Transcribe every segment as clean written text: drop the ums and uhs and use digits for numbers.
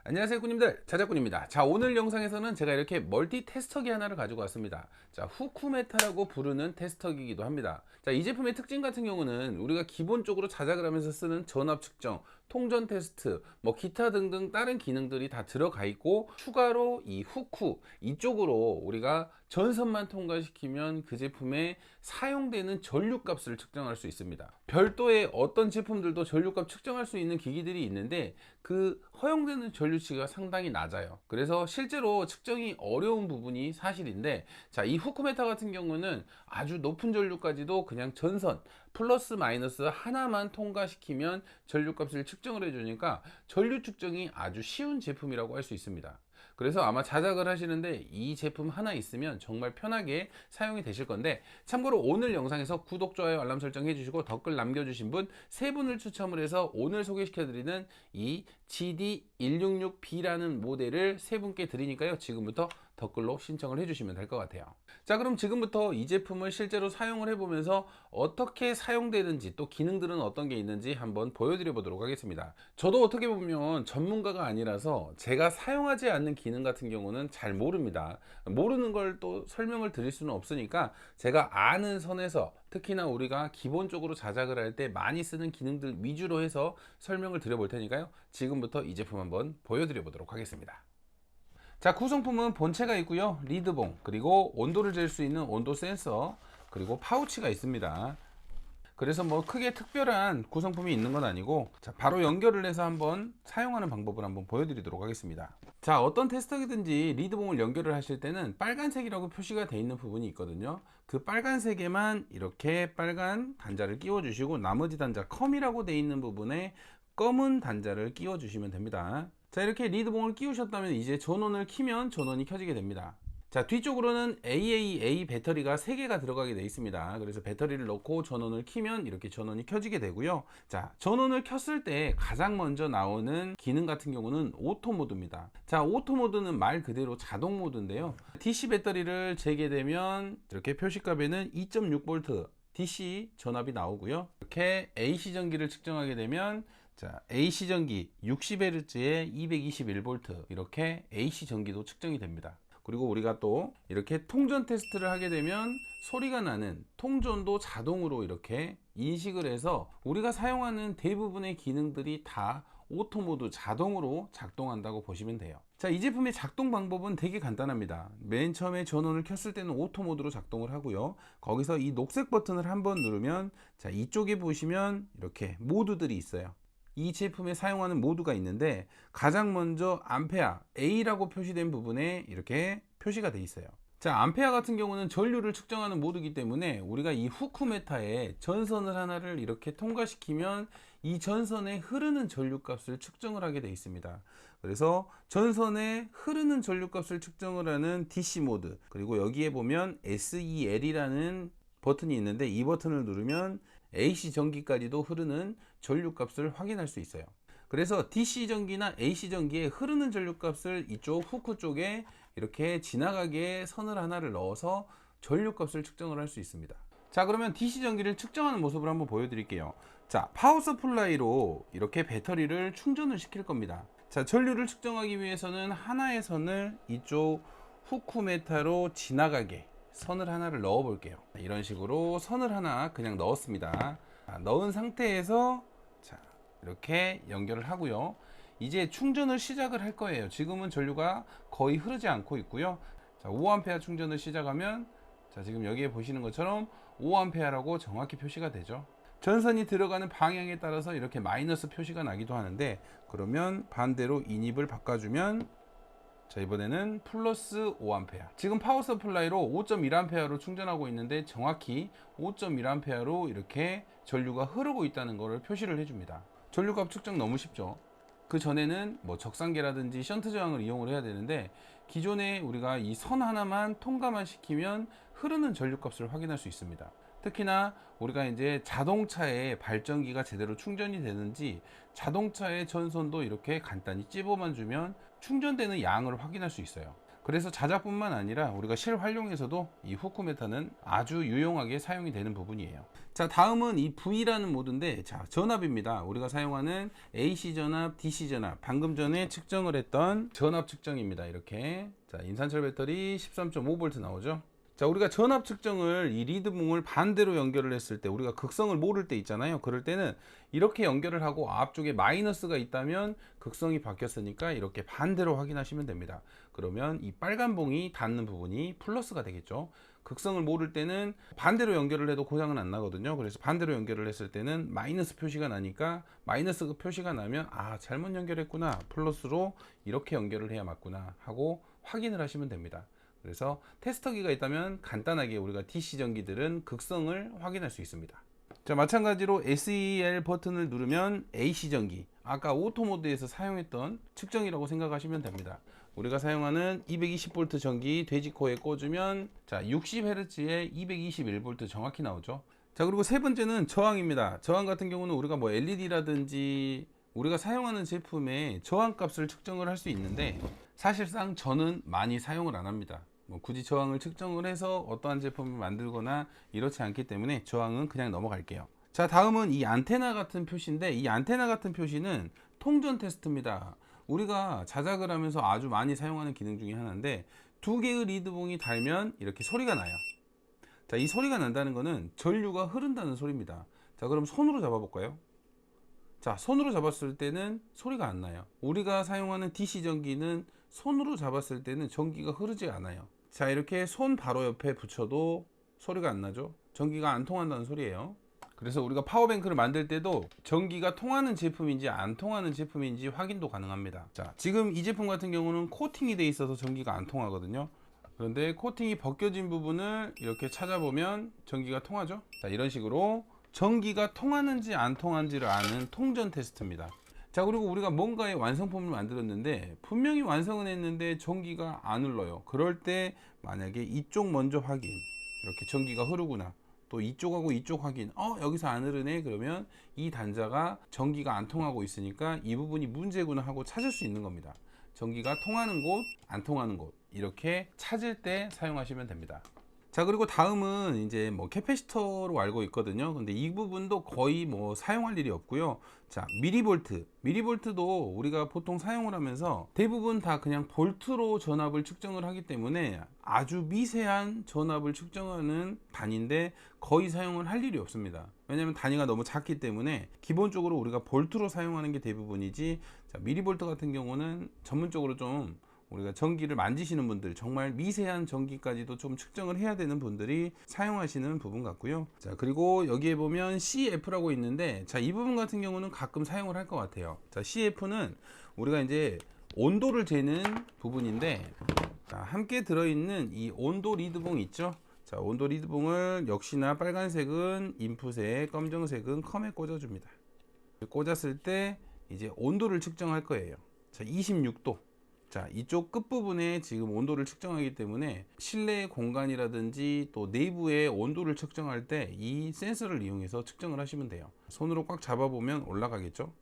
안녕하세요 꾸님들, 자작꾼입니다. 자, 오늘 영상에서는 제가 이렇게 멀티 테스터기 하나를 가지고 왔습니다. 자, 후쿠메타라고 부르는 테스터기이기도 합니다. 자, 이 제품의 특징 같은 경우는 우리가 기본적으로 자작을 하면서 쓰는 전압 측정, 통전 테스트, 뭐 기타 등등 다른 기능들이 다 들어가 있고, 추가로 이 후쿠 이쪽으로 우리가 전선만 통과시키면 그 제품에 사용되는 전류값을 측정할 수 있습니다. 별도의 어떤 제품들도 전류값 측정할 수 있는 기기들이 있는데 그 허용되는 전류치가 상당히 낮아요. 그래서 실제로 측정이 어려운 부분이 사실인데, 자, 이 후크메타 같은 경우는 아주 높은 전류까지도 그냥 전선 플러스 마이너스 하나만 통과시키면 전류값을 측정을 해주니까 전류 측정이 아주 쉬운 제품이라고 할 수 있습니다. 그래서 아마 자작을 하시는데 이 제품 하나 있으면 정말 편하게 사용이 되실 건데, 참고로 오늘 영상에서 구독, 좋아요, 알람 설정 해주시고 댓글 남겨주신 분 3분을 추첨을 해서 오늘 소개시켜드리는 이 GD166B라는 모델을 3분께 드리니까요, 지금부터 댓글로 신청을 해주시면 될 것 같아요. 자, 그럼 지금부터 이 제품을 실제로 사용을 해보면서 어떻게 사용되는지, 또 기능들은 어떤 게 있는지 한번 보여드려 보도록 하겠습니다. 저도 어떻게 보면 전문가가 아니라서 제가 사용하지 않는 기능 같은 경우는 잘 모릅니다. 모르는 걸 또 설명을 드릴 수는 없으니까 제가 아는 선에서, 특히나 우리가 기본적으로 자작을 할 때 많이 쓰는 기능들 위주로 해서 설명을 드려 볼 테니까요, 지금부터 이 제품 한번 보여드려 보도록 하겠습니다. 자, 구성품은 본체가 있고요, 리드봉, 그리고 온도를 잴 수 있는 온도 센서, 그리고 파우치가 있습니다. 그래서 뭐 크게 특별한 구성품이 있는 건 아니고, 자, 바로 연결을 해서 한번 사용하는 방법을 한번 보여드리도록 하겠습니다. 자, 어떤 테스터기든지 리드봉을 연결을 하실 때는 빨간색이라고 표시가 되어 있는 부분이 있거든요. 그 빨간색에만 이렇게 빨간 단자를 끼워 주시고, 나머지 단자 컴이라고 되어 있는 부분에 검은 단자를 끼워 주시면 됩니다. 자, 이렇게 리드봉을 끼우셨다면 이제 전원을 키면 전원이 켜지게 됩니다. 자, 뒤쪽으로는 AAA 배터리가 3개가 들어가게 되어 있습니다. 그래서 배터리를 넣고 전원을 키면 이렇게 전원이 켜지게 되고요. 자, 전원을 켰을 때 가장 먼저 나오는 기능 같은 경우는 오토 모드입니다. 자, 오토 모드는 말 그대로 자동 모드인데요, DC 배터리를 재게 되면 이렇게 표시값에는 2.6V DC 전압이 나오고요. 이렇게 AC 전기를 측정하게 되면, 자, AC 전기 60Hz에 221V 이렇게 AC 전기도 측정이 됩니다. 그리고 우리가 또 이렇게 통전 테스트를 하게 되면 소리가 나는 통전도 자동으로 이렇게 인식을 해서 우리가 사용하는 대부분의 기능들이 다 오토 모드 자동으로 작동한다고 보시면 돼요. 자, 이 제품의 작동 방법은 되게 간단합니다. 맨 처음에 전원을 켰을 때는 오토 모드로 작동을 하고요, 거기서 이 녹색 버튼을 한번 누르면, 자, 이쪽에 보시면 이렇게 모드들이 있어요. 이 제품에 사용하는 모드가 있는데, 가장 먼저 암페어 A라고 표시된 부분에 이렇게 표시가 되어 있어요. 자, 암페어 같은 경우는 전류를 측정하는 모드이기 때문에 우리가 이 후크메타에 전선을 하나를 이렇게 통과시키면 이 전선에 흐르는 전류값을 측정을 하게 되어 있습니다. 그래서 전선에 흐르는 전류값을 측정을 하는 DC 모드, 그리고 여기에 보면 SEL이라는 버튼이 있는데, 이 버튼을 누르면 AC 전기까지도 흐르는 전류값을 확인할 수 있어요. 그래서 DC 전기나 AC 전기에 흐르는 전류값을 이쪽 후크 쪽에 이렇게 지나가게 선을 하나를 넣어서 전류값을 측정을 할 수 있습니다. 자, 그러면 DC 전기를 측정하는 모습을 한번 보여드릴게요. 자, 파워 서플라이로 이렇게 배터리를 충전을 시킬 겁니다. 자, 전류를 측정하기 위해서는 하나의 선을 이쪽 후크메타로 지나가게 선을 하나를 넣어 볼게요. 이런 식으로 선을 하나 그냥 넣었습니다. 넣은 상태에서, 자, 이렇게 연결을 하고요, 이제 충전을 시작을 할 거예요. 지금은 전류가 거의 흐르지 않고 있고요. 자, 5A 충전을 시작하면, 자, 지금 여기에 보시는 것처럼 5A라고 정확히 표시가 되죠. 전선이 들어가는 방향에 따라서 이렇게 마이너스 표시가 나기도 하는데, 그러면 반대로 인입을 바꿔주면, 자, 이번에는 플러스 5A. 지금 파워 서플라이로 5.1A로 충전하고 있는데 정확히 5.1A로 이렇게 전류가 흐르고 있다는 것을 표시를 해줍니다. 전류값 측정 너무 쉽죠. 그 전에는 뭐 적상계라든지 션트 저항을 이용을 해야 되는데, 기존에 우리가 이 선 하나만 통과만 시키면 흐르는 전류값을 확인할 수 있습니다. 특히나 우리가 이제 자동차의 발전기가 제대로 충전이 되는지, 자동차의 전선도 이렇게 간단히 찝어만 주면 충전되는 양을 확인할 수 있어요. 그래서 자작뿐만 아니라 우리가 실활용에서도 이 후크메타는 아주 유용하게 사용이 되는 부분이에요. 자, 다음은 이 V라는 모드인데, 자, 전압입니다. 우리가 사용하는 AC 전압, DC 전압, 방금 전에 측정을 했던 전압 측정입니다. 이렇게. 자, 인산철 배터리 13.5V 나오죠. 자, 우리가 전압 측정을 이 리드봉을 반대로 연결을 했을 때, 우리가 극성을 모를 때 있잖아요. 그럴 때는 이렇게 연결을 하고 앞쪽에 마이너스가 있다면 극성이 바뀌었으니까 이렇게 반대로 확인하시면 됩니다. 그러면 이 빨간 봉이 닿는 부분이 플러스가 되겠죠. 극성을 모를 때는 반대로 연결을 해도 고장은 안 나거든요. 그래서 반대로 연결을 했을 때는 마이너스 표시가 나니까, 마이너스 표시가 나면 아, 잘못 연결했구나, 플러스로 이렇게 연결을 해야 맞구나 하고 확인을 하시면 됩니다. 그래서 테스터기가 있다면 간단하게 우리가 DC 전기들은 극성을 확인할 수 있습니다. 자, 마찬가지로 SEL 버튼을 누르면 AC 전기, 아까 오토 모드에서 사용했던 측정이라고 생각하시면 됩니다. 우리가 사용하는 220V 전기 돼지코어에 꽂으면 자, 60Hz에 221V 정확히 나오죠. 자, 그리고 세 번째는 저항입니다. 저항 같은 경우는 우리가 뭐 LED라든지 우리가 사용하는 제품의 저항값을 측정을 할 수 있는데, 사실상 저는 많이 사용을 안 합니다. 뭐 굳이 저항을 측정을 해서 어떠한 제품을 만들거나 이렇지 않기 때문에 저항은 그냥 넘어갈게요. 자, 다음은 이 안테나 같은 표시인데, 이 안테나 같은 표시는 통전 테스트입니다. 우리가 자작을 하면서 아주 많이 사용하는 기능 중에 하나인데, 두 개의 리드봉이 달면 이렇게 소리가 나요. 자, 이 소리가 난다는 것은 전류가 흐른다는 소리입니다. 자, 그럼 손으로 잡아볼까요? 자, 손으로 잡았을 때는 소리가 안 나요. 우리가 사용하는 DC 전기는 손으로 잡았을 때는 전기가 흐르지 않아요. 자, 이렇게 손 바로 옆에 붙여도 소리가 안 나죠. 전기가 안 통한다는 소리예요. 그래서 우리가 파워뱅크를 만들 때도 전기가 통하는 제품인지 안 통하는 제품인지 확인도 가능합니다. 자, 지금 이 제품 같은 경우는 코팅이 돼 있어서 전기가 안 통하거든요. 그런데 코팅이 벗겨진 부분을 이렇게 찾아보면 전기가 통하죠. 자, 이런 식으로 전기가 통하는지 안 통하는지를 아는 통전 테스트입니다. 자, 그리고 우리가 뭔가의 완성품을 만들었는데 분명히 완성은 했는데 전기가 안 흘러요. 그럴 때 만약에 이쪽 먼저 확인, 이렇게 전기가 흐르구나, 또 이쪽하고 이쪽 확인, 여기서 안 흐르네, 그러면 이 단자가 전기가 안 통하고 있으니까 이 부분이 문제구나 하고 찾을 수 있는 겁니다. 전기가 통하는 곳, 안 통하는 곳, 이렇게 찾을 때 사용하시면 됩니다. 자, 그리고 다음은 이제 뭐 캐패시터로 알고 있거든요. 근데 이 부분도 거의 뭐 사용할 일이 없고요. 자, 미리볼트도 우리가 보통 사용을 하면서 대부분 다 그냥 볼트로 전압을 측정을 하기 때문에 아주 미세한 전압을 측정하는 단위인데 거의 사용을 할 일이 없습니다. 왜냐하면 단위가 너무 작기 때문에 기본적으로 우리가 볼트로 사용하는 게 대부분이지, 자, 미리볼트 같은 경우는 전문적으로 좀 우리가 전기를 만지시는 분들, 정말 미세한 전기까지도 좀 측정을 해야 되는 분들이 사용하시는 부분 같고요. 자, 그리고 여기에 보면 CF라고 있는데, 자, 이 부분 같은 경우는 가끔 사용을 할 것 같아요. 자, CF는 우리가 이제 온도를 재는 부분인데, 자, 함께 들어있는 이 온도 리드봉 있죠. 자, 온도 리드봉을 역시나 빨간색은 인풋에, 검정색은 컴에 꽂아줍니다. 꽂았을 때 이제 온도를 측정할 거예요. 자, 26도. 자, 이쪽 끝부분에 지금 온도를 측정하기 때문에 실내 공간이라든지 또 내부의 온도를 측정할 때 이 센서를 이용해서 측정을 하시면 돼요. 손으로 꽉 잡아보면 올라가겠죠.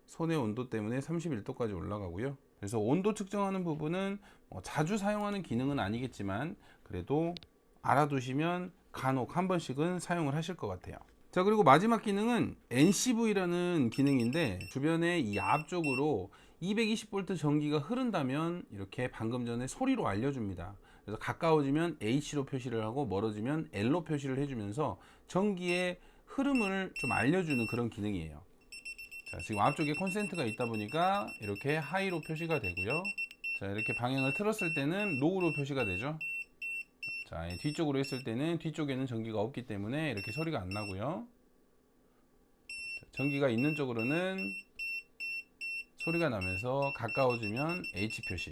손의 온도 때문에 31도까지 올라가고요. 그래서 온도 측정하는 부분은 자주 사용하는 기능은 아니겠지만 그래도 알아두시면 간혹 한 번씩은 사용을 하실 것 같아요. 자, 그리고 마지막 기능은 NCV라는 기능인데, 주변에 이 앞쪽으로 220V 전기가 흐른다면 이렇게 방금 전에 소리로 알려줍니다. 그래서 가까워지면 H로 표시를 하고 멀어지면 L로 표시를 해주면서 전기의 흐름을 좀 알려주는 그런 기능이에요. 자, 지금 앞쪽에 콘센트가 있다 보니까 이렇게 하이로 표시가 되고요. 자, 이렇게 방향을 틀었을 때는 로우로 표시가 되죠. 자, 뒤쪽으로 했을 때는 뒤쪽에는 전기가 없기 때문에 이렇게 소리가 안 나고요. 자, 전기가 있는 쪽으로는 소리가 나면서 가까워지면 H 표시.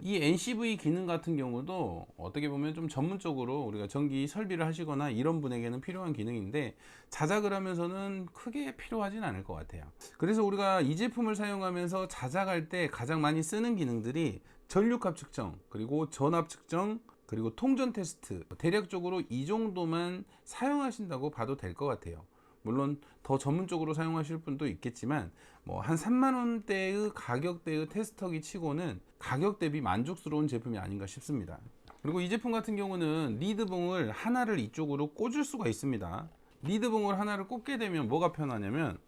이 NCV 기능 같은 경우도 어떻게 보면 좀 전문적으로 우리가 전기 설비를 하시거나 이런 분에게는 필요한 기능인데, 자작을 하면서는 크게 필요하진 않을 것 같아요. 그래서 우리가 이 제품을 사용하면서 자작할 때 가장 많이 쓰는 기능들이 전류값 측정, 그리고 전압 측정, 그리고 통전 테스트, 대략적으로 이 정도만 사용하신다고 봐도 될 것 같아요. 물론 더 전문적으로 사용하실 분도 있겠지만 뭐 한 3만 원대의 가격대의 테스터기 치고는 가격 대비 만족스러운 제품이 아닌가 싶습니다. 그리고 이 제품 같은 경우는 리드봉을 하나를 이쪽으로 꽂을 수가 있습니다. 리드봉을 하나를 꽂게 되면 뭐가 편하냐면,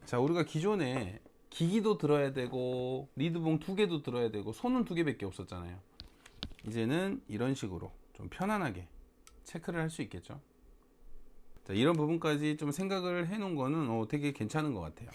자, 우리가 기존에 기기도 들어야 되고 리드봉 2개도 들어야 되고 손은 2개밖에 없었잖아요. 이제는 이런 식으로 좀 편안하게 체크를 할 수 있겠죠. 자, 이런 부분까지 좀 생각을 해 놓은 거는 되게 괜찮은 것 같아요.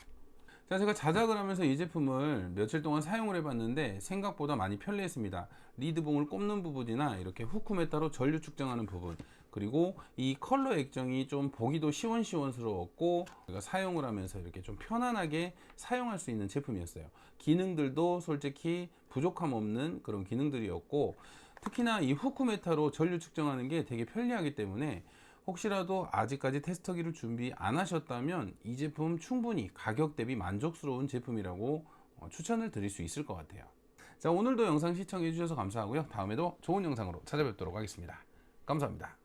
자, 제가 자작을 하면서 이 제품을 며칠 동안 사용을 해봤는데 생각보다 많이 편리했습니다. 리드봉을 꼽는 부분이나 이렇게 후크 메타로 전류 측정하는 부분, 그리고 이 컬러 액정이 좀 보기도 시원시원스러웠고 제가 사용을 하면서 이렇게 좀 편안하게 사용할 수 있는 제품이었어요. 기능들도 솔직히 부족함 없는 그런 기능들이었고, 특히나 이 후크 메타로 전류 측정하는 게 되게 편리하기 때문에 혹시라도 아직까지 테스터기를 준비 안 하셨다면 이 제품 충분히 가격 대비 만족스러운 제품이라고 추천을 드릴 수 있을 것 같아요. 자, 오늘도 영상 시청해 주셔서 감사하고요. 다음에도 좋은 영상으로 찾아뵙도록 하겠습니다. 감사합니다.